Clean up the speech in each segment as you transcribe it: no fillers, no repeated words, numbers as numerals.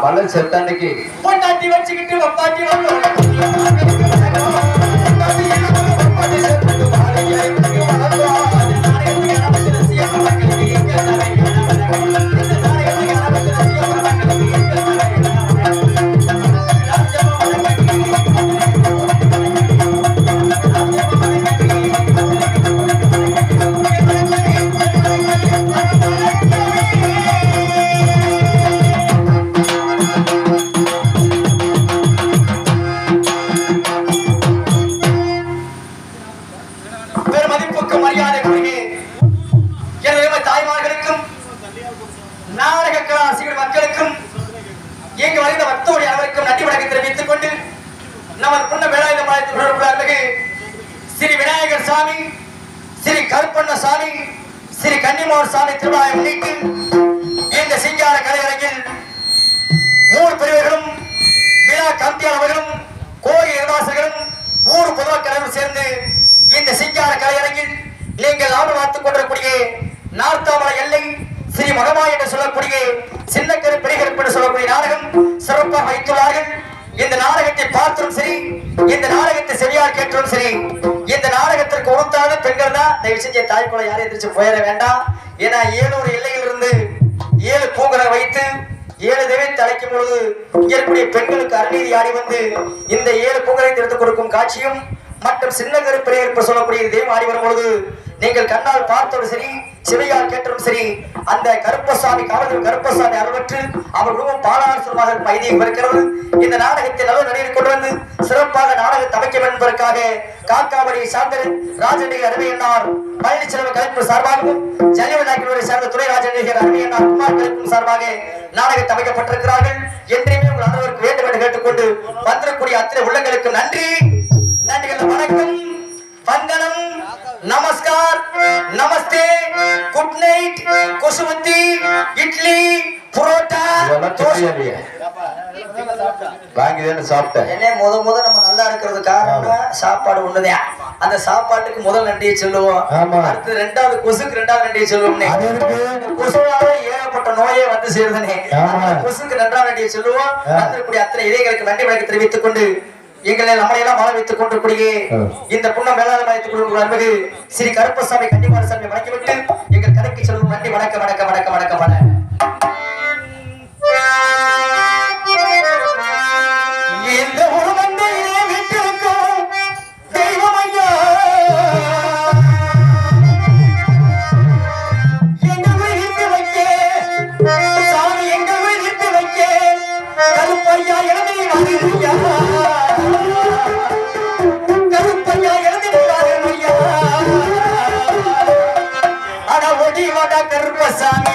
பல்லு செத்தாண்டிக்கு பொண்டாட்டி வச்சுக்கிட்டு வப்பாட்டி நார்த்தாமலை எல்லை ஸ்ரீ மகமாய் என்று சொல்லக்கூடிய சின்னக்கரு பெரிகருப்பு என்று சொல்லக்கூடிய நாடகம் சிறப்பாக வைத்துள்ளார்கள். இந்த நாடகத்தை பார்த்தும் சரி, இந்த நாடகத்தை செவியால் கேட்டும் சரி, இந்த நாடகத்திற்கு உறுத்தான பெண்கள் தான் தயவு செஞ்ச தாய்க்குள்ள யாரும் எதிர்த்து போயிட வேண்டாம். ஏன்னா 7 எல்லையிலிருந்து 7 பூங்கலை வைத்து 7 தெய்வத்தை அழைக்கும் பொழுது இங்க இருக்கக்கூடிய பெண்களுக்கு அருநீதி ஆடி வந்து இந்த 7 பூங்கலை எடுத்துக் கொடுக்கும் காட்சியும் மற்றும் சின்னக்கரு பெரிகருப்பு சொல்லக்கூடிய தெய்வம் ஆடி வரும் பொழுது நீங்கள் கண்ணால் பார்த்தோடு சரி, சிவையால் கேட்டதும் சரி, அந்த கருப்பசாமி காவலர் கருப்பசாமி அருவற்று அவர் ரூபம் பாலாசுரமாக ஐதீகம் இருக்கிறது. இந்த நாடகத்தை நல்ல நடிகர் கொண்டு வந்து சிறப்பாக நாடகத்தை அமைக்க வேண்டும் என்பதற்காக காக்காவடி சாந்தர் ராஜநடிகர் அருமையன்னார் பழனிச்செல்வ கலைப்பு சார்பாகவும் ஜலிவநாயக்கனுடைய சேர்ந்த துணை ராஜநடிகர் அருமையன்னார் குமார் கலைப்பும் சார்பாக நாடகத்தை அமைக்கப்பட்டிருக்கிறார்கள். என்றையுமே உங்கள் அனைவருக்கு வேண்டும் என்று கேட்டுக்கொண்டு வந்திருக்கூடிய அத்தனை உள்ளங்களுக்கு நன்றி, நன்றிகள், வணக்கம், வந்தனம், நமஸ்கார், நமஸ்தே, குட் நைட், குசுமத்தி, இட்லி, புரோட்டா, வாங்கிதானே சாப்பிட்டேன். என்ன முத நம்ம நல்லா இருக்கிறது காரணம் சாப்பாடு ஒண்ணுதான். அந்த சாப்பாட்டுக்கு முதல் நன்றியை சொல்லுவோம், அடுத்து 2வது கொசுக்கு 2வது நன்றியை சொல்லுவோம். கொசுவால ஏகப்பட்ட நோயே வந்து சேருதனே, கொசுக்கு 2வது நன்றியை சொல்லுவோம். வந்திருக்கூடிய அத்தனை இதயங்களுக்கு நன்றி வணக்கம் தெரிவித்துக் கொண்டு எங்களை நம்மளையெல்லாம் வாழ வைத்துக் கொண்டிருக்கூடிய இந்த புண்ணம் மேலாளர் வைத்துக் கொண்டிருக்கிற அன்பகு ஸ்ரீ கருப்பசாமி கன்னிமாரசாமி வணக்கிவிட்டு எங்கள் கதைக்கு செல்லும் நன்றி, வணக்கம், வணக்கம், வணக்கம், வணக்கம், வணக்கம். இந்த ஒரு மந்தையிலே வீட்டிற்கும் தெய்வம் ஐயா, எங்கள் வீட்டு வைக்க சாமி, எங்கள் வீட்டு வைக்க கருப்பையா எழுதி ஐயா, கருப்பையா எழுதினார்கள் ஐயா. ஆனா ஒடி வாடா கருப்பசாமி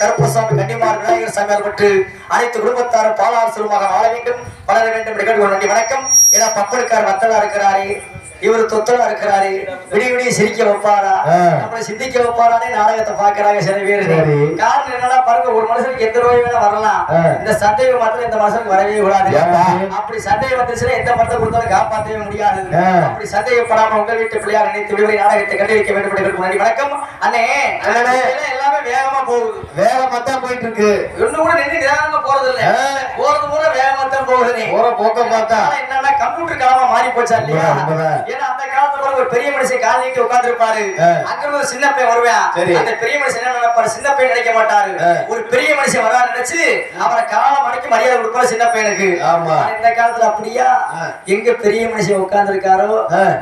கருப்பசாமி கன்னிமார் விநாயகர் சாமியார் பற்றி அனைத்து குடும்பத்தாரும் பாலார் செல்வமாக வாழ வேண்டும் வளர வேண்டும் நிகழ்வு நன்றி வணக்கம். ஏன்னா பப்பனுக்கார் வத்தலா இருக்கிறாரு, இவரு தொத்தலா இருக்கிறாரு, விடிய விடிய சிரிக்க வைப்பாரா, நம்மள சிந்திக்க வைப்பாரானே நாடகத்தை பாக்குறாங்க சில பேரு. காரணம் என்னன்னா பாருங்க, ஒரு மனுஷனுக்கு எந்த நோய் வேணா வரலாம், இந்த சந்தேகம் மாத்திரம் இந்த மனுஷனுக்கு வரவே கூடாது. அப்படி சந்தேகம் வந்துச்சுன்னா எந்த மரத்தை கொடுத்தாலும் காப்பாற்றவே முடியாது. அப்படி சந்தேகப்படாம உங்கள் வீட்டு பிள்ளையார் நினைத்து விடுவதை நாடகத்தை கண்டுபிடிக்க வேண்டும் என்று நன்றி வணக்கம். அண்ணே எல்லாமே வேகமா போகுது, வேகமா தான் போயிட்டு இருக்கு. ஒண்ணு கூட நின்று நிதானமா போறது இல்ல, போறது கூட வேகமா தான் போகுது. போற போக்க பார்த்தா என்னன்னா கம்ப்யூட்டர் காலமா மாறி போச்சா இல்லையா? ஏன்னா அந்த காலத்துல ஒரு பெரிய மனுஷன் கால் நீட்டி உட்கார்ந்து இருப்பாரு, அங்க ஒரு சின்ன பையன் வருவான். அந்த பெரிய மனுஷன் என்ன நினைப்பாரு, சின்ன பையன் நினைக்க மாட்டாரு, ஒரு பெரிய மனுஷன் வராரு நினைச்சு அவரை காலம் மணிக்கு மரியாதை கொடுப்பாரு சின்ன பையனுக்கு. இந்த காலத்துல அப்படியா? எங்க பெரிய மனுஷன் உட்கார்ந்து இருக்காரோ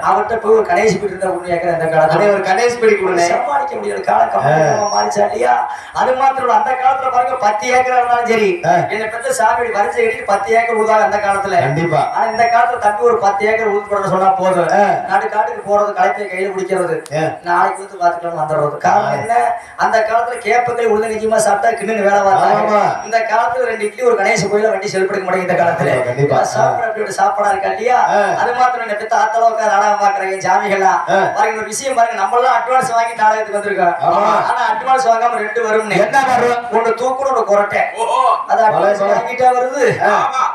அவர்கிட்ட போய் ஒரு கணேசி பீடி இருந்தா ஒண்ணு கேட்கிற இந்த காலத்துல ஒரு கணேசி பீடி கொடுங்க, சமாளிக்க முடியாது. காலம் கம்மியா மாறிச்சா இல்லையா? அது மாத்திரம் அந்த காலத்துல பாருங்க 10 ஏக்கர் இருந்தாலும் சரி, என்ன பெற்ற சாமி வரிசை கட்டி 10 ஏக்கர் ஊதாங்க அந்த காலத்துல. கண்டிப்பா. ஆனா இந்த காலத்துல தம்பி ஒரு 10 ஏக்கர் ஊது போட சொன்னா போதும், நாடு காட்டுக்கு போறது, களைப்பை கையில பிடிக்கிறது, நாளைக்கு வந்து பாத்துக்கலாம் வந்துடுறது. காரணம் என்ன? அந்த காலத்துல கேப்பக்களை உள்ள நிச்சயமா சாப்பிட்டா கிண்ணு வேலை வராங்க. இந்த காலத்துல 2 இட்லி ஒரு கணேச கோயில வண்டி செல்படுத்த முடியும். இந்த காலத்துல சாப்பிட சாப்பாடா இருக்கா இல்லையா? அது மாத்திரம் என்ன பெத்த ஆத்தல உட்காந்து நாடகம் பாக்குறாங்க சாமிகளா பாருங்க. ஒரு விஷயம் பாருங்க, நம்ம எல்லாம் அட்வான்ஸ் வாங்கி நாடகத்துக்கு வந்திருக்கோம். ஆனா அட்வான்ஸ் வாங்காம 2 வரும். என்ன வரும்? ஒண்ணு தூக்குன்னு ஒண்ணு கொரட்டை. அது அட்வான்ஸ் வாங்கிட்டா வருது.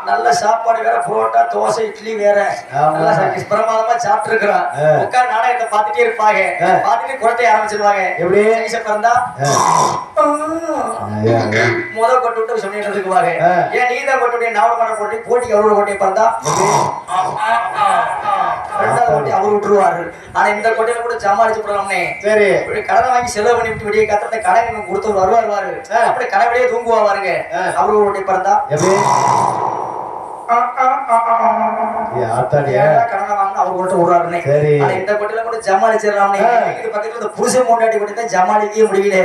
நல்ல சாப்பாடு வேற, புரோட்டா தோசை இட்லி வேற, நல்லா பிரமாதமா சாப்பிட்டு இருக்கிறோம். உட்கார் நாடகத்தை பார்த்துட்டே இருப்பாங்க, பார்த்துட்டு குரட்டை ஆரம்பிச்சிருவாங்க. எப்படி பிறந்தா முதல் கொட்டு விட்டு சொல்லிட்டு இருக்குவாங்க, ஏன் நீதான் கொட்டு நாவல் போட்டி போட்டிக்கு அவரோட கொட்டையை பிறந்தா 2வது கொட்டி அவரு விட்டுருவாரு. ஆனா இந்த கொட்டையில கூட சமாளிச்சு போடலாம்னே. சரி, கடனை வாங்கி செலவு பண்ணி விட்டு வெளியே கத்தத்தை கடன் கொடுத்து வருவாரு, அப்படி கடவுளையே தூங்குவா பாருங்க. அவரு கொட்டை பிறந்தா புருஷன் மூண்டாட்டி கொண்டு ஜமாளிக்கவே முடியல.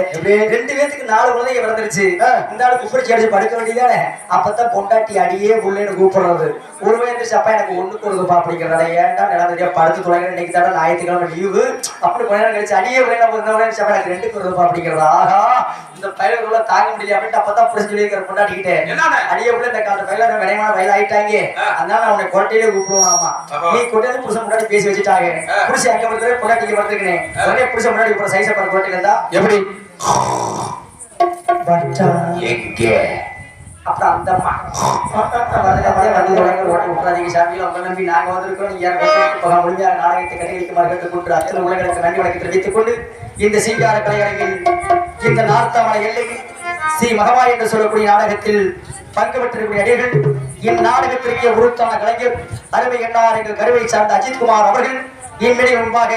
2 பேத்துக்கு 4 குழந்தைங்க பிறந்துருச்சு. இந்த ஆளு குப்படிச்சு அடிச்சு படுக்க வேண்டியதானே? அப்பதான் பொண்டாட்டி அடியே புள்ளேன்னு கூப்பிடுறது. ஒரு வயசு அப்பா எனக்கு ஒண்ணு கொடுக்குப்பா அப்படிங்கிறத, ஏன்டா நிலந்தரியா படுத்து தொலைங்க, இன்னைக்கு தானே ஞாயிற்றுக்கிழமை லீவு, அப்படி கொஞ்ச நேரம் கழிச்சு அடியே புள்ள எனக்கு 2 கொடுக்குப்பா அப்படிங்கிறதா. ஆகா, இந்த பயிர்கள தாங்க முடியல அப்படின்ட்டு அப்பதான் புரிஞ்சு சொல்லி இருக்கிற பொண்டாட்டிக்கிட்டே அடியே புள்ள இந்த காலத்து பயில வினைமான வயல ஆயிட்டாங்க, அதனால அவனை கொட்டையிலே கூப்பிடுவாமா. நீ கொட்டையில புருஷன் முன்னாடி பேசி வச்சுட்டாங்க. புருஷன் அங்க படுத்து பொண்டாட்டிக்கு படுத்துருக்கேன், உடனே புருஷன் முன்னாடி இப்போ சைஸ பாரு கொட்டையில இருந்தா எப்படி அப்புறம் அந்த அம்மா வந்து ஓட்டி விட்டுறாதீங்க சாமியில் உங்க நம்பி நாங்க வந்திருக்கோம். நீங்க முடிஞ்ச நாடகத்தை கட்டிகளுக்கு கேட்டுக் கொண்டு அத்தனை உலகளுக்கு நன்றி வணக்கத்தை தெரிவித்துக் கொண்டு இந்த சீங்கார கலையரங்கில் இந்த நார்த்தமலை எல்லையில் ஸ்ரீ மகமாய் என்று சொல்லக்கூடிய நாடகத்தில் பங்கு பெற்றிருக்கூடிய அடிகள் இந்நாடகத்திற்கு உருத்தான கலைஞர் அருமை எண்ணார் எங்கள் கருவை சார்ந்த அஜித்குமார் அவர்கள் இம்மிடை முன்பாக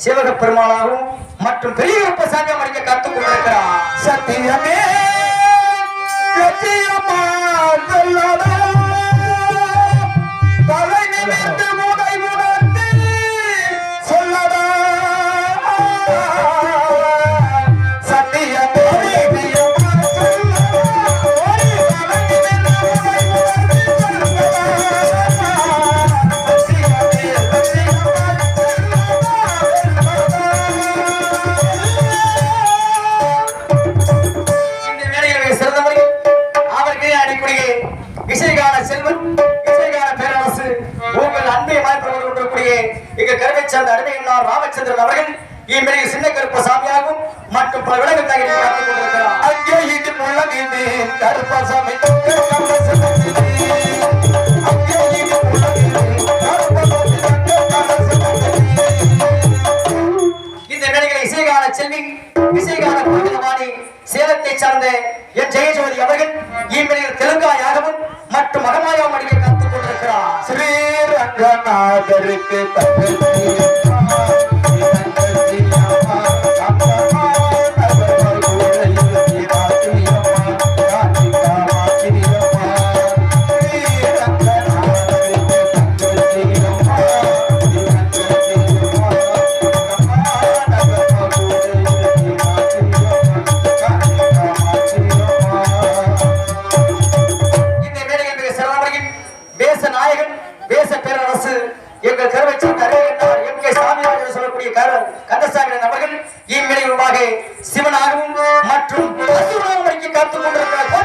சிவக பெருமாளாகவும் மற்றும் பெரிய சாமியம் அடிக்க கற்றுக் கொண்டிருக்கிறார். சத்தியமே ராமச்சந்திரன் அவர்கள் இம்மிடையில் சின்ன கருப்ப சாமியாகவும் மற்றும் பல விலங்கு தகுதி காத்துக் கொண்டிருக்கிறார். அங்கே இது முழங்கினே கருப்பசாமி இந்த வேலைகளை இசைகால செல்வி இசைகால புனிதவாணி சேலத்தை சார்ந்த என் ஜெயஜோதி அவர்கள் இம்மிடையில் தெலுங்காயாகவும் மற்றும் மகமாயாவும் அடிக்க காத்துக் கொண்டிருக்கிறார். ஸ்ரீரங்கநாதருக்கு கந்தசாமி அவர்கள் இம்மிடை முன்பாக சிவனாகவும் மற்றும் அசுரனாகவும் காத்துக் கொண்டிருக்கிற